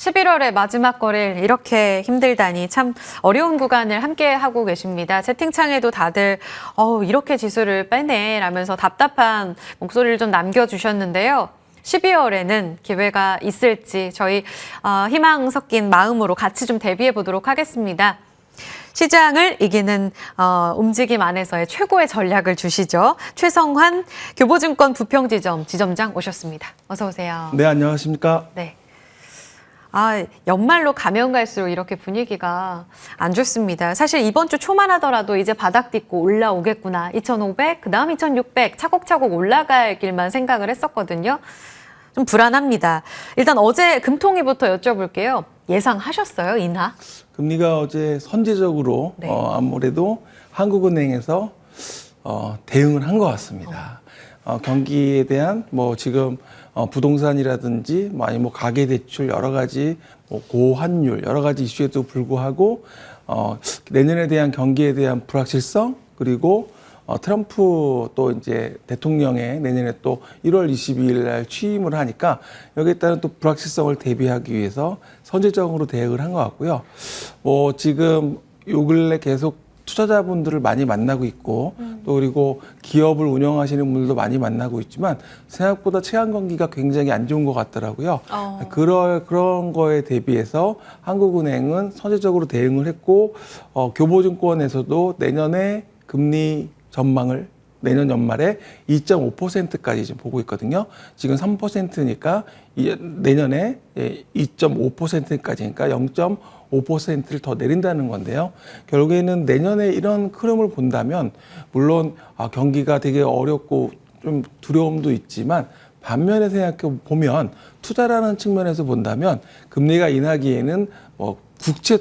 11월의 마지막 거래일 이렇게 힘들다니 참 어려운 구간을 함께 하고 계십니다. 채팅창에도 다들 이렇게 지수를 빼네 라면서 답답한 목소리를 좀 남겨주셨는데요. 12월에는 기회가 있을지 저희 희망 섞인 마음으로 같이 좀 대비해 보도록 하겠습니다. 시장을 이기는 움직임 안에서의 최고의 전략을 주시죠. 최성환 교보증권 부평지점 지점장 오셨습니다. 어서 오세요. 네, 안녕하십니까? 네. 연말로 가면 갈수록 이렇게 분위기가 안 좋습니다. 사실 이번 주 초만 하더라도 이제 바닥 딛고 올라오겠구나. 2,500, 그다음 2,600 차곡차곡 올라갈 길만 생각을 했었거든요. 좀 불안합니다. 일단 어제 금통위부터 여쭤볼게요. 예상하셨어요, 인하? 금리가 어제 선제적으로 네. 아무래도 한국은행에서 대응을 한 것 같습니다. 경기에 대한 지금 부동산이라든지 아니면 가계대출 여러 가지 고환율 여러 가지 이슈에도 불구하고 내년에 대한 경기에 대한 불확실성 그리고 트럼프 또 이제 대통령의 내년에 또 1월 22일 날 취임을 하니까 여기에 따른 또 불확실성을 대비하기 위해서 선제적으로 대응을 한 것 같고요. 지금 요 근래 계속 투자자분들을 많이 만나고 있고 또 그리고 기업을 운영하시는 분들도 많이 만나고 있지만 생각보다 최근 경기가 굉장히 안 좋은 것 같더라고요. 그런 거에 대비해서 한국은행은 선제적으로 대응을 했고 교보증권에서도 내년에 금리 전망을 내년 연말에 2.5%까지 지금 보고 있거든요. 지금 3%니까 내년에 2.5%까지니까 0.5%를 더 내린다는 건데요. 결국에는 내년에 이런 흐름을 본다면 물론 경기가 되게 어렵고 좀 두려움도 있지만 반면에 생각해 보면 투자라는 측면에서 본다면 금리가 인하기에는 국채,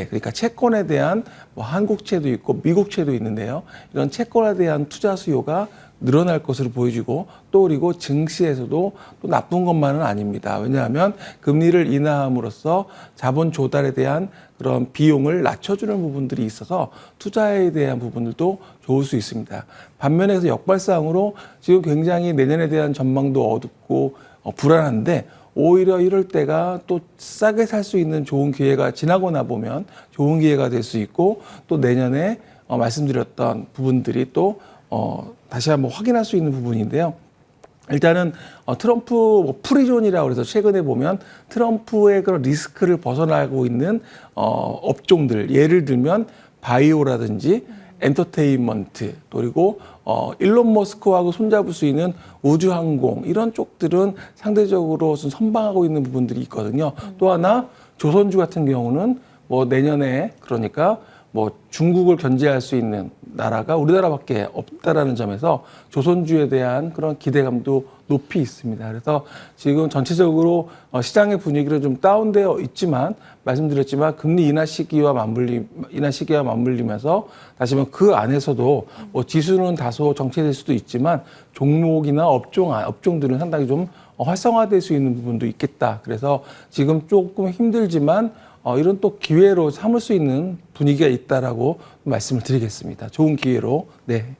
그러니까 채권에 대한 한국채도 있고 미국채도 있는데요. 이런 채권에 대한 투자 수요가 늘어날 것으로 보여지고 또 그리고 증시에서도 또 나쁜 것만은 아닙니다. 왜냐하면 금리를 인하함으로써 자본 조달에 대한 그런 비용을 낮춰주는 부분들이 있어서 투자에 대한 부분들도 좋을 수 있습니다. 반면에서 역발상으로 지금 굉장히 내년에 대한 전망도 어둡고 불안한데 오히려 이럴 때가 또 싸게 살 수 있는 좋은 기회가 지나고 나 보면 좋은 기회가 될 수 있고 또 내년에 말씀드렸던 부분들이 또 다시 한번 확인할 수 있는 부분인데요. 일단은 트럼프 프리존이라고 해서 최근에 보면 트럼프의 그런 리스크를 벗어나고 있는 업종들 예를 들면 바이오라든지 엔터테인먼트 그리고 일론 머스크하고 손잡을 수 있는 우주항공 이런 쪽들은 상대적으로 선방하고 있는 부분들이 있거든요. 또 하나 조선주 같은 경우는 내년에 그러니까 중국을 견제할 수 있는 나라가 우리나라밖에 없다라는 점에서 조선주에 대한 그런 기대감도 높이 있습니다. 그래서 지금 전체적으로 시장의 분위기는 좀 다운되어 있지만 말씀드렸지만 금리 인하 시기와 맞물리면서 다시 한번 그 안에서도 지수는 다소 정체될 수도 있지만 종목이나 업종들은 상당히 좀 활성화될 수 있는 부분도 있겠다. 그래서 지금 조금 힘들지만 이런 또 기회로 삼을 수 있는 분위기가 있다라고 말씀을 드리겠습니다. 좋은 기회로. 네.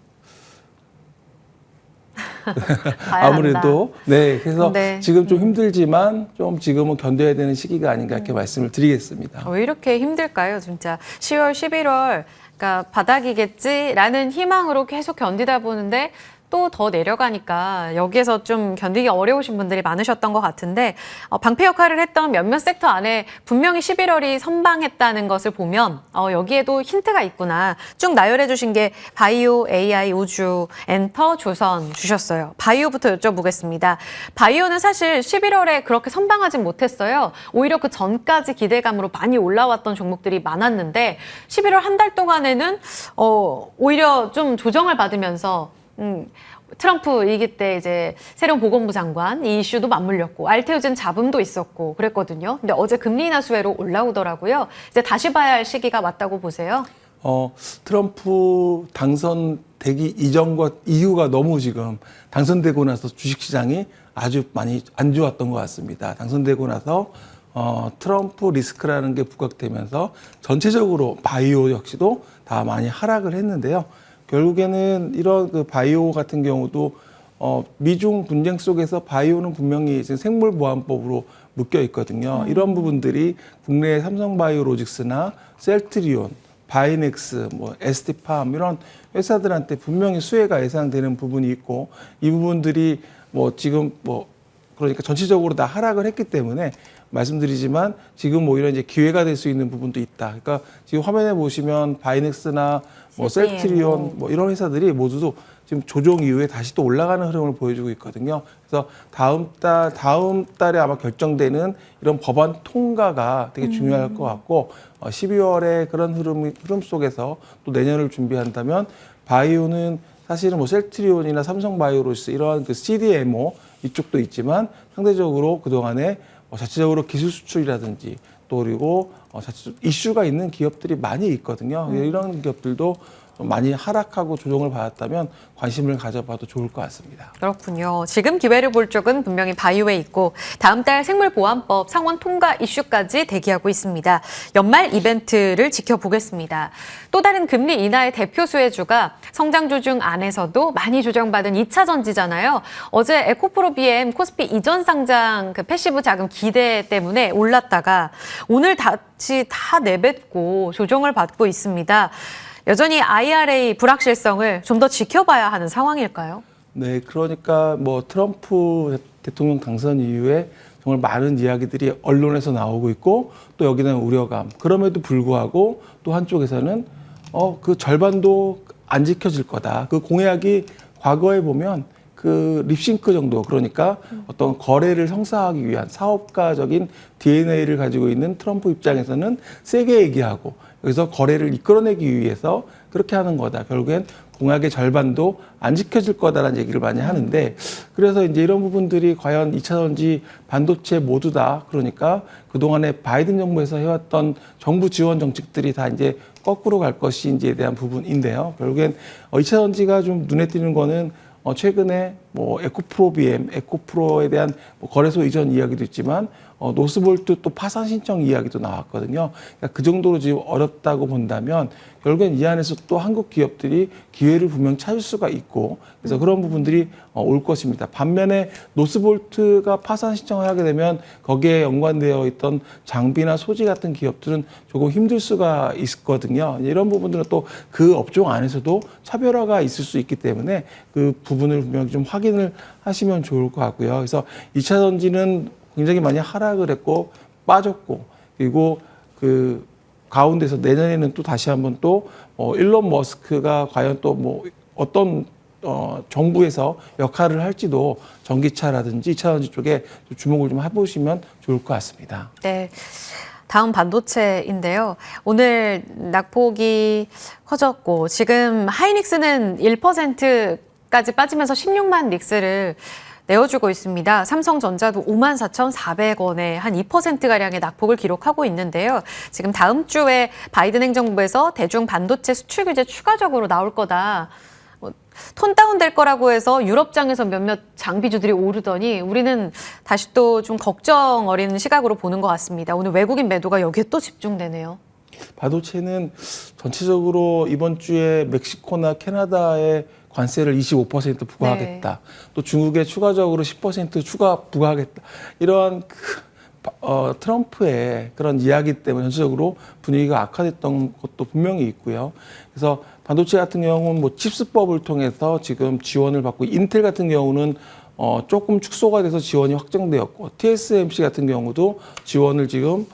아무래도 네. 그래서 네. 지금 좀 힘들지만 좀 지금은 견뎌야 되는 시기가 아닌가 이렇게 말씀을 드리겠습니다. 왜 이렇게 힘들까요, 진짜? 10월, 11월 그러니까 바닥이겠지라는 희망으로 계속 견디다 보는데 또 더 내려가니까 여기에서 좀 견디기 어려우신 분들이 많으셨던 것 같은데 방패 역할을 했던 몇몇 섹터 안에 분명히 11월이 선방했다는 것을 보면 여기에도 힌트가 있구나. 쭉 나열해 주신 게 바이오, AI, 우주, 엔터, 조선 주셨어요. 바이오부터 여쭤보겠습니다. 바이오는 사실 11월에 그렇게 선방하진 못했어요. 오히려 그 전까지 기대감으로 많이 올라왔던 종목들이 많았는데 11월 한 달 동안에는 오히려 좀 조정을 받으면서 트럼프 이기 때 이제 새로운 보건부 장관 이 이슈도 맞물렸고 알테오젠 잡음도 있었고 그랬거든요. 근데 어제 금리 인하 수혜로 올라오더라고요. 이제 다시 봐야 할 시기가 왔다고 보세요? 트럼프 당선되기 이전과 이후가 너무 지금 당선되고 나서 주식시장이 아주 많이 안 좋았던 것 같습니다. 당선되고 나서 트럼프 리스크라는 게 부각되면서 전체적으로 바이오 역시도 다 많이 하락을 했는데요. 결국에는 이런 그 바이오 같은 경우도 미중 분쟁 속에서 바이오는 분명히 지금 생물보안법으로 묶여 있거든요. 이런 부분들이 국내 삼성바이오로직스나 셀트리온, 바이넥스, 뭐 ST팜 이런 회사들한테 분명히 수혜가 예상되는 부분이 있고 이 부분들이 뭐 지금 뭐 그러니까 전체적으로 다 하락을 했기 때문에 말씀드리지만 지금 뭐 이런 이제 기회가 될 수 있는 부분도 있다. 그러니까 지금 화면에 보시면 바이넥스나 뭐 셀트리온 뭐 이런 회사들이 모두 지금 조정 이후에 다시 또 올라가는 흐름을 보여주고 있거든요. 그래서 다음 달에 아마 결정되는 이런 법안 통과가 되게 중요할 것 같고 12월에 그런 흐름 속에서 또 내년을 준비한다면 바이오는 사실은 뭐 셀트리온이나 삼성바이오로직스 이러한 그 CDMO 이쪽도 있지만 상대적으로 그동안에 자체적으로 기술 수출이라든지 또 그리고 자체적으로 이슈가 있는 기업들이 많이 있거든요. 이런 기업들도 많이 하락하고 조정을 받았다면 관심을 가져봐도 좋을 것 같습니다. 그렇군요. 지금 기회를 볼 쪽은 분명히 바이오에 있고 다음 달 생물보안법 상원 통과 이슈까지 대기하고 있습니다. 연말 이벤트를 지켜보겠습니다. 또 다른 금리 인하의 대표 수혜주가 성장 조정 안에서도 많이 조정받은 2차 전지잖아요. 어제 에코프로 BM 코스피 이전 상장 그 패시브 자금 기대 때문에 올랐다가 오늘 다시 다 내뱉고 조정을 받고 있습니다. 여전히 IRA 불확실성을 좀 더 지켜봐야 하는 상황일까요? 네, 그러니까 뭐 트럼프 대통령 당선 이후에 정말 많은 이야기들이 언론에서 나오고 있고 또 여기는 우려감. 그럼에도 불구하고 또 한쪽에서는 그 절반도 안 지켜질 거다. 그 공약이 과거에 보면 그 립싱크 정도 그러니까 어떤 거래를 성사하기 위한 사업가적인 DNA를 가지고 있는 트럼프 입장에서는 세게 얘기하고 여기서 거래를 이끌어내기 위해서 그렇게 하는 거다. 결국엔 공약의 절반도 안 지켜질 거다라는 얘기를 많이 하는데 그래서 이제 이런 부분들이 과연 2차 전지 반도체 모두 다 그러니까 그동안에 바이든 정부에서 해왔던 정부 지원 정책들이 다 이제 거꾸로 갈 것인지에 대한 부분인데요. 결국엔 2차 전지가 좀 눈에 띄는 거는 최근에 뭐 에코프로 BM, 에코프로에 대한 뭐 거래소 이전 이야기도 있지만 노스볼트 또 파산 신청 이야기도 나왔거든요. 그러니까 그 정도로 지금 어렵다고 본다면 결국엔 이 안에서 또 한국 기업들이 기회를 분명 찾을 수가 있고 그래서 그런 부분들이 올 것입니다. 반면에 노스볼트가 파산 신청을 하게 되면 거기에 연관되어 있던 장비나 소지 같은 기업들은 조금 힘들 수가 있거든요. 이런 부분들은 또 그 업종 안에서도 차별화가 있을 수 있기 때문에 그 부분을 분명히 좀 확인을 하시면 좋을 것 같고요. 그래서 2차 전지는 굉장히 많이 하락을 했고 빠졌고 그리고 그 가운데서 내년에는 또 다시 한번 또 일론 머스크가 과연 또 뭐 어떤 정부에서 역할을 할지도 전기차라든지 2차 전지 쪽에 주목을 좀 해보시면 좋을 것 같습니다. 네. 다음 반도체인데요. 오늘 낙폭이 커졌고 지금 하이닉스는 1%까지 빠지면서 16만 릭스를 내어주고 있습니다. 삼성전자도 54,400원에 한 2%가량의 낙폭을 기록하고 있는데요. 지금 다음 주에 바이든 행정부에서 대중 반도체 수출 규제 추가적으로 나올 거다. 톤 다운 될 거라고 해서 유럽장에서 몇몇 장비주들이 오르더니 우리는 다시 또 좀 걱정 어린 시각으로 보는 것 같습니다. 오늘 외국인 매도가 여기에 또 집중되네요. 반도체는 전체적으로 이번 주에 멕시코나 캐나다에 관세를 25% 부과하겠다. 네. 또 중국에 추가적으로 10% 추가 부과하겠다. 이러한 트럼프의 그런 이야기 때문에 전체적으로 분위기가 악화됐던 것도 분명히 있고요. 그래서 반도체 같은 경우는 뭐 칩스법을 통해서 지금 지원을 받고 인텔 같은 경우는 조금 축소가 돼서 지원이 확정되었고 TSMC 같은 경우도 지원을 지금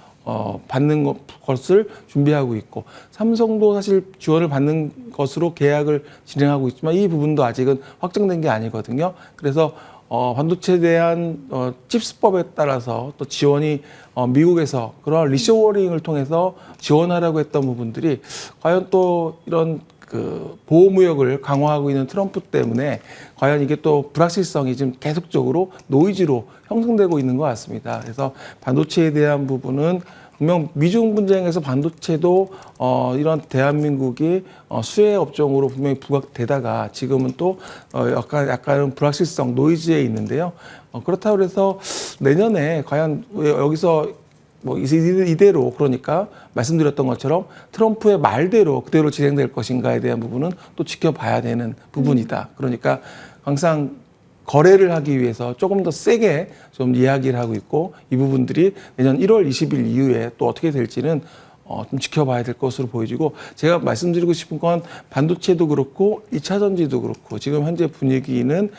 받는 것을 준비하고 있고 삼성도 사실 지원을 받는 것으로 계약을 진행하고 있지만 이 부분도 아직은 확정된 게 아니거든요. 그래서 반도체에 대한 칩스법에 따라서 또 지원이 미국에서 그런 리쇼어링을 통해서 지원하라고 했던 부분들이 과연 또 이런 그 보호무역을 강화하고 있는 트럼프 때문에 과연 이게 또 불확실성이 지금 계속적으로 노이즈로 형성되고 있는 것 같습니다. 그래서 반도체에 대한 부분은 분명 미중 분쟁에서 반도체도 이런 대한민국이 수혜 업종으로 분명히 부각되다가 지금은 또 약간은 불확실성 노이즈에 있는데요. 그렇다고 해서 내년에 과연 여기서 뭐 이대로 그러니까 말씀드렸던 것처럼 트럼프의 말대로 그대로 진행될 것인가에 대한 부분은 또 지켜봐야 되는 부분이다. 그러니까 항상 거래를 하기 위해서 조금 더 세게 좀 이야기를 하고 있고 이 부분들이 내년 1월 20일 이후에 또 어떻게 될지는 좀 지켜봐야 될 것으로 보여지고 제가 말씀드리고 싶은 건 반도체도 그렇고 2차 전지도 그렇고 지금 현재 분위기는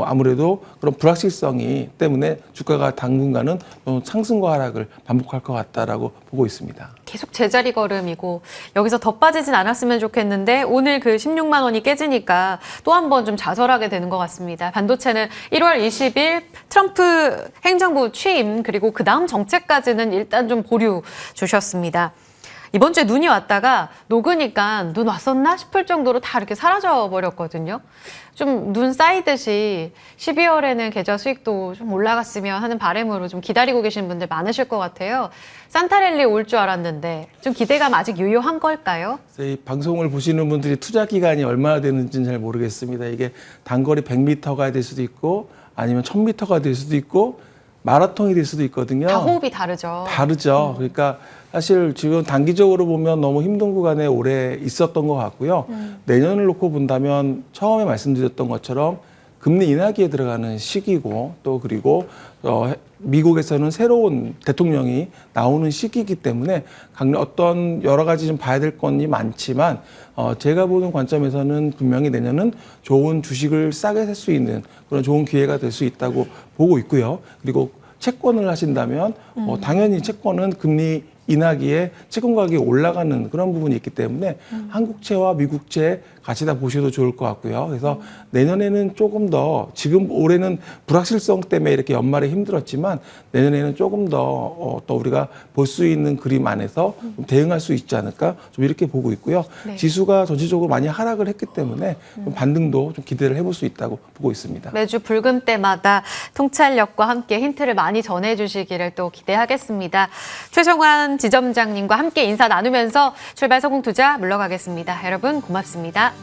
아무래도 그런 불확실성이 때문에 주가가 당분간은 상승과 하락을 반복할 것 같다라고 보고 있습니다. 계속 제자리 걸음이고 여기서 더 빠지진 않았으면 좋겠는데 오늘 그 16만 원이 깨지니까 또 한 번 좀 좌절하게 되는 것 같습니다. 반도체는 1월 20일 트럼프 행정부 취임 그리고 그 다음 정책까지는 일단 좀 보류 주셨습니다. 이번 주에 눈이 왔다가 녹으니까 눈 왔었나 싶을 정도로 다 이렇게 사라져 버렸거든요. 좀 눈 쌓이듯이 12월에는 계좌 수익도 좀 올라갔으면 하는 바람으로 좀 기다리고 계신 분들 많으실 것 같아요. 산타랠리 올 줄 알았는데 좀 기대감 아직 유효한 걸까요? 이 방송을 보시는 분들이 투자 기간이 얼마나 되는지는 잘 모르겠습니다. 이게 단거리 100m가 될 수도 있고 아니면 1000m가 될 수도 있고 마라톤이 될 수도 있거든요. 다 호흡이 다르죠. 다르죠. 그러니까 사실 지금 단기적으로 보면 너무 힘든 구간에 오래 있었던 것 같고요. 내년을 놓고 본다면 처음에 말씀드렸던 것처럼 금리 인하기에 들어가는 시기고 또 그리고 미국에서는 새로운 대통령이 나오는 시기이기 때문에 어떤 여러 가지 좀 봐야 될 건이 많지만 제가 보는 관점에서는 분명히 내년은 좋은 주식을 싸게 살 수 있는 그런 좋은 기회가 될 수 있다고 보고 있고요. 그리고 채권을 하신다면 당연히 채권은 금리 인하기에 채권 가격이 올라가는 그런 부분이 있기 때문에 한국채와 미국채 같이 다 보셔도 좋을 것 같고요. 그래서 내년에는 조금 더 지금 올해는 불확실성 때문에 이렇게 연말에 힘들었지만 내년에는 조금 더 또 우리가 볼 수 있는 그림 안에서 좀 대응할 수 있지 않을까 좀 이렇게 보고 있고요. 네. 지수가 전체적으로 많이 하락을 했기 때문에 좀 반등도 좀 기대를 해볼 수 있다고 보고 있습니다. 매주 붉은 때마다 통찰력과 함께 힌트를 많이 전해주시기를 또 기대하겠습니다. 최성환 지점장님과 함께 인사 나누면서 출발 성공 투자 물러가겠습니다. 여러분 고맙습니다.